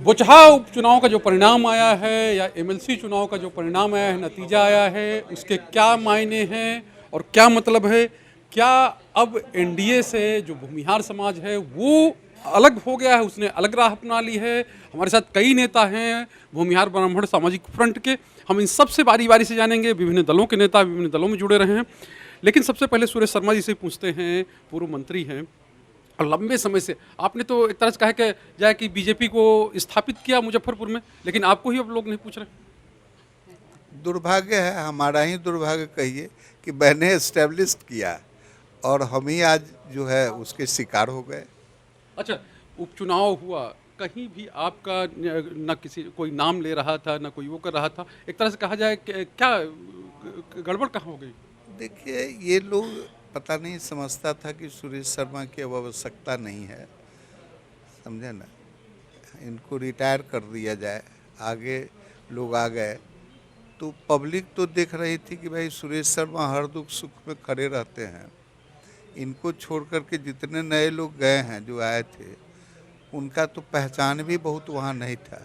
बोचहा उपचुनाव का जो परिणाम आया है या एमएलसी चुनाव का जो परिणाम आया है, नतीजा आया है, उसके क्या मायने हैं और क्या मतलब है? क्या अब एनडीए से जो भूमिहार समाज है वो अलग हो गया है, उसने अलग राह अपना ली है? हमारे साथ कई नेता हैं भूमिहार ब्राह्मण सामाजिक फ्रंट के, हम इन सब से बारी बारी से जानेंगे। विभिन्न दलों के नेता विभिन्न दलों में जुड़े रहे हैं, लेकिन सबसे पहले सुरेश शर्मा जी से पूछते हैं, पूर्व मंत्री हैं और लंबे समय से आपने तो एक तरह से कहा कि जाए कि बीजेपी को स्थापित किया मुजफ्फरपुर में, लेकिन आपको ही अब लोग नहीं पूछ रहे। दुर्भाग्य है, हमारा ही दुर्भाग्य कहिए कि मैंने एस्टेब्लिश किया और हम ही आज जो है उसके शिकार हो गए। अच्छा, उपचुनाव हुआ, कहीं भी आपका न किसी कोई नाम ले रहा था, न कोई वो कर रहा था, एक तरह से कहा जाए कि क्या गड़बड़ कहाँ हो गई? देखिए, ये लोग पता नहीं समझता था कि सुरेश शर्मा की अब आवश्यकता नहीं है, समझे ना, इनको रिटायर कर दिया जाए, आगे लोग आ गए। तो पब्लिक तो देख रही थी कि भाई सुरेश शर्मा हर दुख सुख में खड़े रहते हैं, इनको छोड़ करके जितने नए लोग गए हैं जो आए थे उनका तो पहचान भी बहुत वहाँ नहीं था।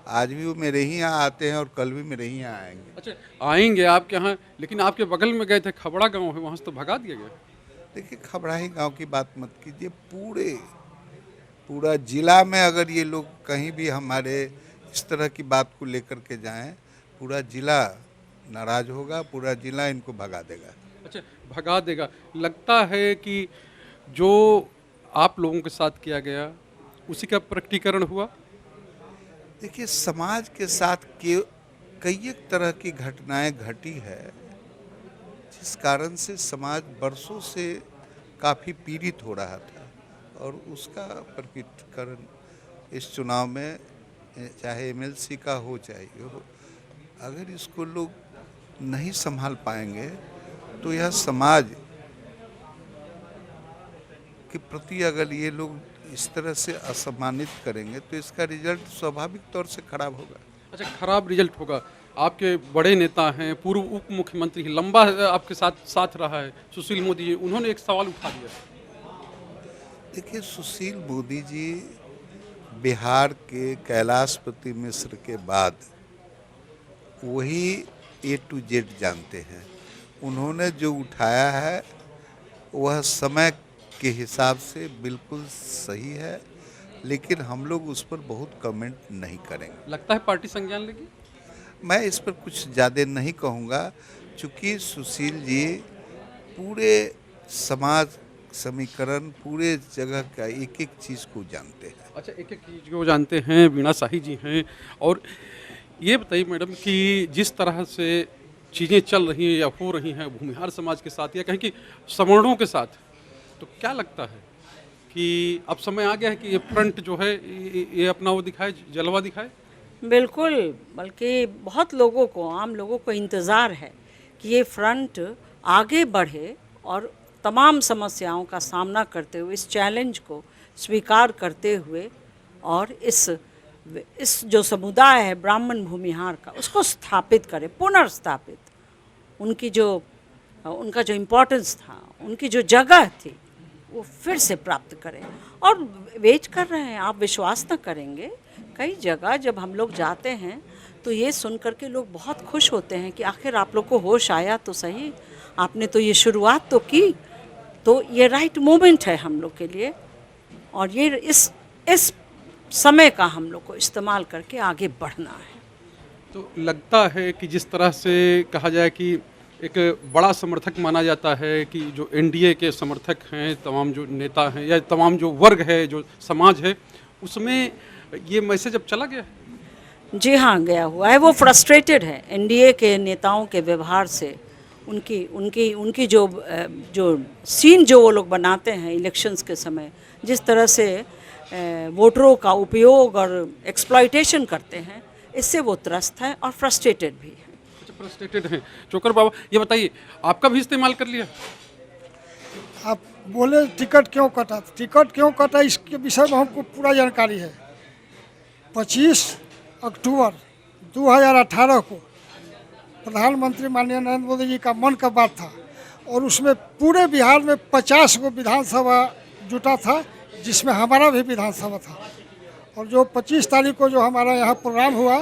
आज भी वो मेरे ही यहाँ आते हैं और कल भी मेरे ही यहाँ आएंगे। अच्छा, आएंगे आपके यहाँ, लेकिन आपके बगल में गए थे, खबड़ा गांव है, वहाँ से तो भगा दिया गया। देखिए, खबड़ाही गांव की बात मत कीजिए, पूरा जिला में अगर ये लोग कहीं भी हमारे इस तरह की बात को लेकर के जाएं, पूरा जिला नाराज होगा, पूरा जिला इनको भगा देगा। अच्छा, भगा देगा। लगता है कि जो आप लोगों के साथ किया गया उसी का प्रकटीकरण हुआ। देखिए, समाज के साथ के कई एक तरह की घटनाएं घटी है जिस कारण से समाज बरसों से काफ़ी पीड़ित हो रहा था और उसका प्रकटीकरण इस चुनाव में, चाहे एमएलसी का हो चाहे ये हो, अगर इसको लोग नहीं संभाल पाएंगे तो यह समाज के प्रति अगर ये लोग इस तरह से असम्मानित करेंगे तो इसका रिजल्ट स्वाभाविक तौर से खराब होगा। अच्छा, खराब रिजल्ट होगा। आपके बड़े नेता हैं, पूर्व उप मुख्यमंत्री लंबा आपके साथ रहा है सुशील मोदी जी, उन्होंने एक सवाल उठा दिया। देखिए, सुशील मोदी जी बिहार के कैलाशपति मिश्र के बाद वही ए टू जेड जानते हैं। उन्होंने जो उठाया है वह समय के हिसाब से बिल्कुल सही है, लेकिन हम लोग उस पर बहुत कमेंट नहीं करेंगे। लगता है पार्टी संज्ञान लेगी। मैं इस पर कुछ ज़्यादा नहीं कहूँगा, चूँकि सुशील जी पूरे समाज समीकरण, पूरे जगह का एक एक चीज़ को जानते हैं। अच्छा, एक एक चीज़ को जानते हैं। वीणा शाही जी हैं, और ये बताइए मैडम कि जिस तरह से चीज़ें चल रही हैं या हो रही हैं भूमिहार समाज के साथ या कहीं कि सवर्णों के साथ, तो क्या लगता है कि अब समय आ गया है कि ये फ्रंट जो है ये अपना वो दिखाए, जलवा दिखाए? बिल्कुल, बल्कि बहुत लोगों को, आम लोगों को इंतज़ार है कि ये फ्रंट आगे बढ़े और तमाम समस्याओं का सामना करते हुए, इस चैलेंज को स्वीकार करते हुए और इस जो समुदाय है ब्राह्मण भूमिहार का, उसको स्थापित करे, पुनर्स्थापित, उनका जो इम्पोर्टेंस था, उनकी जो जगह थी, वो फिर से प्राप्त करें। और वेट कर रहे हैं, आप विश्वास न करेंगे, कई जगह जब हम लोग जाते हैं तो ये सुन कर के लोग बहुत खुश होते हैं कि आखिर आप लोग को होश आया तो सही, आपने तो ये शुरुआत तो की, तो ये राइट मोमेंट है हम लोग के लिए, और ये इस समय का हम लोग को इस्तेमाल करके आगे बढ़ना है। तो लगता है कि जिस तरह से कहा जाए कि एक बड़ा समर्थक माना जाता है कि जो एनडीए के समर्थक हैं, तमाम जो नेता हैं या तमाम जो वर्ग है, जो समाज है, उसमें ये मैसेज अब चला गया है। जी हाँ, गया हुआ है। वो फ्रस्ट्रेटेड है एनडीए के नेताओं के व्यवहार से, उनकी जो सीन जो वो लोग बनाते हैं इलेक्शंस के समय, जिस तरह से वोटरों का उपयोग और एक्सप्लॉइटेशन करते हैं, इससे वो त्रस्त है और फ्रस्ट्रेटेड भी है। अच्छा, फ्रस्ट्रेटेड हैं। चोकर बाबा, ये बताइए, आपका भी इस्तेमाल कर लिया? आप बोले टिकट क्यों कटा, इसके विषय में हमको पूरा जानकारी है। 25 अक्टूबर 2018 को प्रधानमंत्री माननीय नरेंद्र मोदी जी का मन का बात था, और उसमें पूरे बिहार में 50 गो विधानसभा जुटा था, जिसमें हमारा भी विधानसभा था, और जो 25 तारीख को जो हमारा यहाँ प्रोग्राम हुआ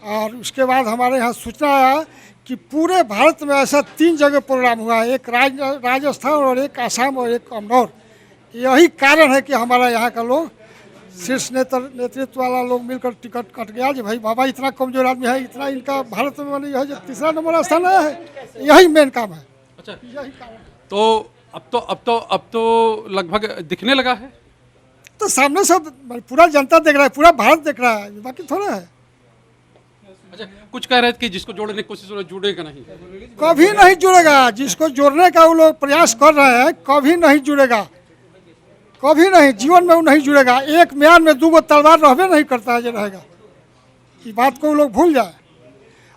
और उसके बाद हमारे यहाँ सूचना आया कि पूरे भारत में ऐसा 3 जगह प्रोग्राम हुआ है, एक राजस्थान और एक आसाम और एक अमनौर। यही कारण है कि हमारा यहाँ का लोग शीर्ष नेतृत्व वाला लोग मिलकर टिकट कट गया कि भाई बाबा इतना कमजोर आदमी है, इतना इनका भारत में जो 3रा नंबर स्थान आया है, यही मेन काम है। अच्छा, यही कारण तो अब तो लगभग दिखने लगा है। तो सामने सब पूरा जनता देख रहा है, पूरा भारत देख रहा है, बाकी थोड़ा है। अच्छा, कुछ कह रहे थे कि जिसको जोड़ने की कोशिश हो रही है, जुड़ेगा नहीं। कभी नहीं जुड़ेगा। जिसको जोड़ने का वो लोग प्रयास कर रहे हैं, कभी नहीं जुड़ेगा, कभी नहीं, जीवन में वो नहीं जुड़ेगा। एक म्यान में 2 तलवार रहबे नहीं करता है जो रहेगा, इस बात को वो लोग भूल जाए।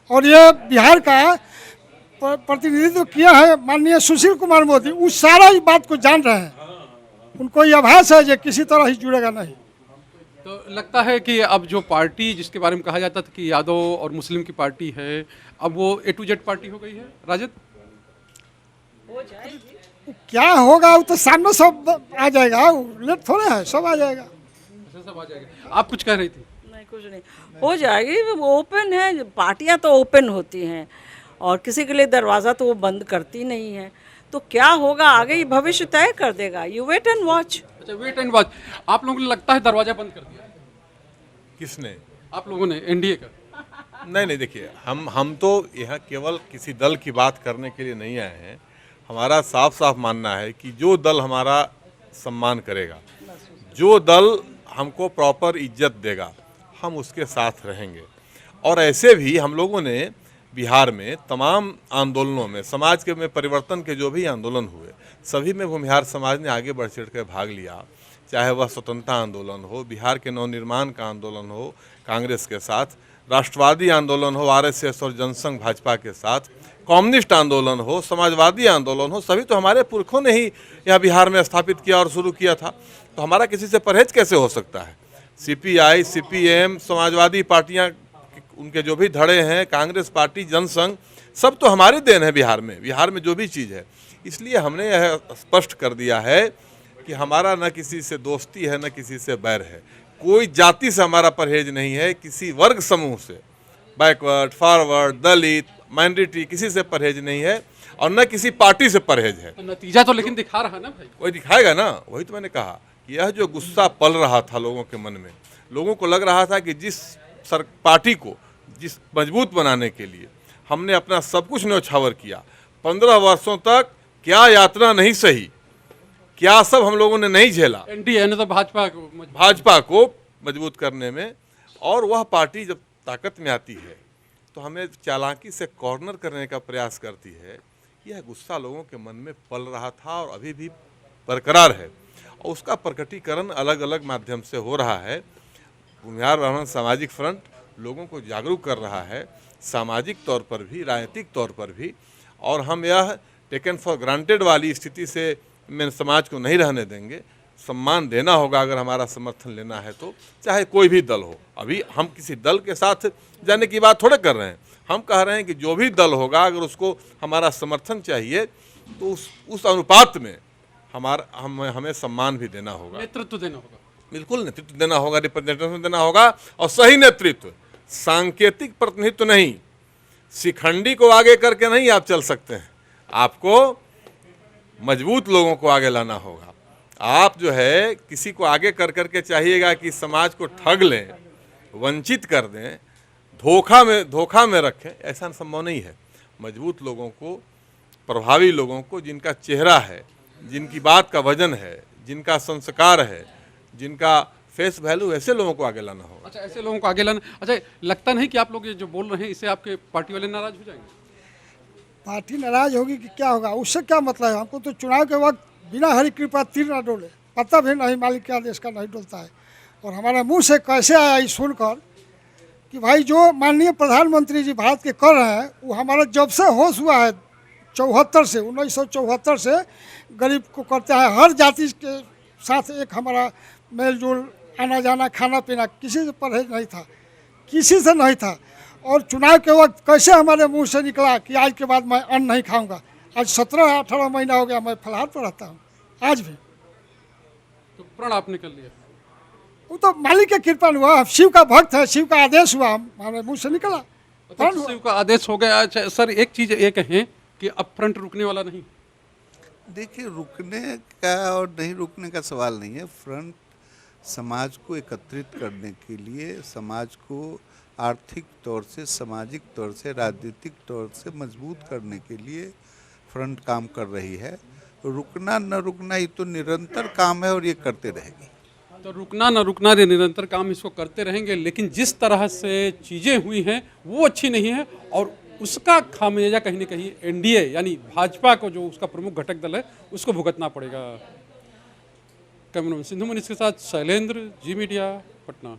और ये बिहार का प्रतिनिधित्व किया है माननीय सुशील कुमार मोदी, वो सारा इस बात को जान रहे हैं। उनको ये आभास है कि किसी तरह ही जुड़ेगा नहीं। तो लगता है कि अब जो पार्टी जिसके बारे में कहा जाता था कि यादव और मुस्लिम की पार्टी है, अब वो A to Z पार्टी हो गई है। राजद क्या होगा वो तो सामने सब आ जाएगा, लेट थोड़े है, सब आ जाएगा। सब आ जाएगा। आप कुछ कह रही थी। नहीं, कुछ नहीं, हो जाएगी। वो ओपन है, पार्टियां तो ओपन होती हैं और किसी के लिए दरवाज़ा तो वो बंद करती नहीं है। तो क्या होगा आगे, ये भविष्य तय कर देगा। You wait and watch. अच्छा, वेट एंड वॉच। आप लोगों को लगता है दरवाजा बंद कर दिया? किसने? आप लोगों ने, एनडीए का? नहीं, देखिए, हम तो यहाँ केवल किसी दल की बात करने के लिए नहीं आए हैं। हमारा साफ साफ मानना है कि जो दल हमारा सम्मान करेगा, जो दल हमको प्रॉपर इज्जत देगा, हम उसके साथ रहेंगे। और ऐसे भी हम लोगों ने बिहार में तमाम आंदोलनों में, समाज के में परिवर्तन के जो भी आंदोलन हुए, सभी में भूमिहार समाज ने आगे बढ़ चढ़ कर भाग लिया। चाहे वह स्वतंत्रता आंदोलन हो, बिहार के नवनिर्माण का आंदोलन हो कांग्रेस के साथ, राष्ट्रवादी आंदोलन हो आरएसएस और जनसंघ भाजपा के साथ, कम्युनिस्ट आंदोलन हो, समाजवादी आंदोलन हो, सभी तो हमारे पुरखों ने ही यहाँ बिहार में स्थापित किया और शुरू किया था। तो हमारा किसी से परहेज कैसे हो सकता है? सीपीआई, सीपीएम, समाजवादी पार्टियाँ, उनके जो भी धड़े हैं, कांग्रेस पार्टी, जनसंघ, सब तो हमारी देन है बिहार में। बिहार में जो भी चीज़ है, इसलिए हमने यह स्पष्ट कर दिया है कि हमारा न किसी से दोस्ती है, न किसी से बैर है। कोई जाति से हमारा परहेज नहीं है, किसी वर्ग समूह से, बैकवर्ड, फॉरवर्ड, दलित, माइनॉरिटी, किसी से परहेज नहीं है और न किसी पार्टी से परहेज है। तो नतीजा तो लेकिन दिखा रहा है ना भाई। वही दिखाएगा ना। वही तो मैंने कहा कि यह जो गुस्सा पल रहा था लोगों के मन में, लोगों को लग रहा था कि जिस पार्टी को जिस मजबूत बनाने के लिए हमने अपना सब कुछ न्यौछावर किया, 15 वर्षों तक क्या यात्रा नहीं सही, क्या सब हम लोगों ने नहीं झेला एनडीए ने तो भाजपा को मजबूत करने में। और वह पार्टी जब ताकत में आती है तो हमें चालाकी से कॉर्नर करने का प्रयास करती है। यह गुस्सा लोगों के मन में पल रहा था और अभी भी बरकरार है और उसका प्रकटीकरण अलग अलग माध्यम से हो रहा है। भूमिहार ब्राह्मण सामाजिक फ्रंट लोगों को जागरूक कर रहा है, सामाजिक तौर पर भी, राजनीतिक तौर पर भी। और हम यह टेकन फॉर ग्रांटेड वाली स्थिति से में समाज को नहीं रहने देंगे। सम्मान देना होगा अगर हमारा समर्थन लेना है तो, चाहे कोई भी दल हो। अभी हम किसी दल के साथ जाने की बात थोड़े कर रहे हैं। हम कह रहे हैं कि जो भी दल होगा, अगर उसको हमारा समर्थन चाहिए तो उस अनुपात में हमें सम्मान भी देना होगा, नेतृत्व देना होगा। बिल्कुल नेतृत्व देना होगा, रिप्रेजेंटेशन देना होगा। और सही नेतृत्व, सांकेतिक प्रतिनिधित्व नहीं, शिखंडी को आगे करके नहीं आप चल सकते हैं। आपको मजबूत लोगों को आगे लाना होगा। आप जो है किसी को आगे कर करके चाहिएगा कि समाज को ठग लें, वंचित कर दें, धोखा में रखें, ऐसा संभव नहीं है। मजबूत लोगों को, प्रभावी लोगों को, जिनका चेहरा है, जिनकी बात का वजन है, जिनका संस्कार है, जिनका फेस वैल्यू, ऐसे लोगों को आगे लाना होगा। अच्छा, ऐसे लोगों को आगे लाना। अच्छा, लगता नहीं कि आप लोग ये जो बोल रहे हैं इससे आपके पार्टी वाले नाराज हो जाएंगे? पार्टी नाराज होगी कि क्या होगा, उससे क्या मतलब है। हमको तो चुनाव के वक्त बिना हरी कृपा तीर ना डोले, पता भी नहीं मालिक के आदेश का नहीं डोलता है। और हमारे मुंह से कैसे आया ये सुनकर कि भाई जो माननीय प्रधानमंत्री जी भारत के कर रहे हैं, वो हमारा जब से होश हुआ है 1974 से गरीब को करते हैं। हर जाति के साथ एक हमारा मेल जोल, आना जाना, खाना पीना, किसी से परहेज नहीं था, किसी से नहीं था। और चुनाव के वक्त कैसे हमारे मुंह से निकला कि आज के बाद मैं अन्न नहीं खाऊंगा। आज 17-18 महीना हो गया मैं फलाहार पर रहता हूँ आज भी। तो प्रण आपने कर लिया? वो तो मालिक की कृपा हुआ, शिव का भक्त है, शिव का आदेश हुआ, हमारे मुंह से निकला। तो शिव का आदेश हो गया। अच्छा सर, एक चीज़ ये कहें कि अब फ्रंट रुकने वाला नहीं। देखिए, रुकने का और नहीं रुकने का सवाल नहीं है। फ्रंट समाज को एकत्रित करने के लिए, समाज को आर्थिक तौर से, सामाजिक तौर से, राजनीतिक तौर से मजबूत करने के लिए फ्रंट काम कर रही है। रुकना न रुकना ये तो निरंतर काम है और ये करते रहेगी। तो रुकना न रुकना ये निरंतर काम इसको करते रहेंगे, लेकिन जिस तरह से चीज़ें हुई हैं वो अच्छी नहीं है और उसका खामियाजा कहीं ना कहीं एनडीए यानी भाजपा को, जो उसका प्रमुख घटक दल है, उसको भुगतना पड़ेगा। कैमरामैन सिंधु मनीष के साथ शैलेंद्र, जी मीडिया, पटना।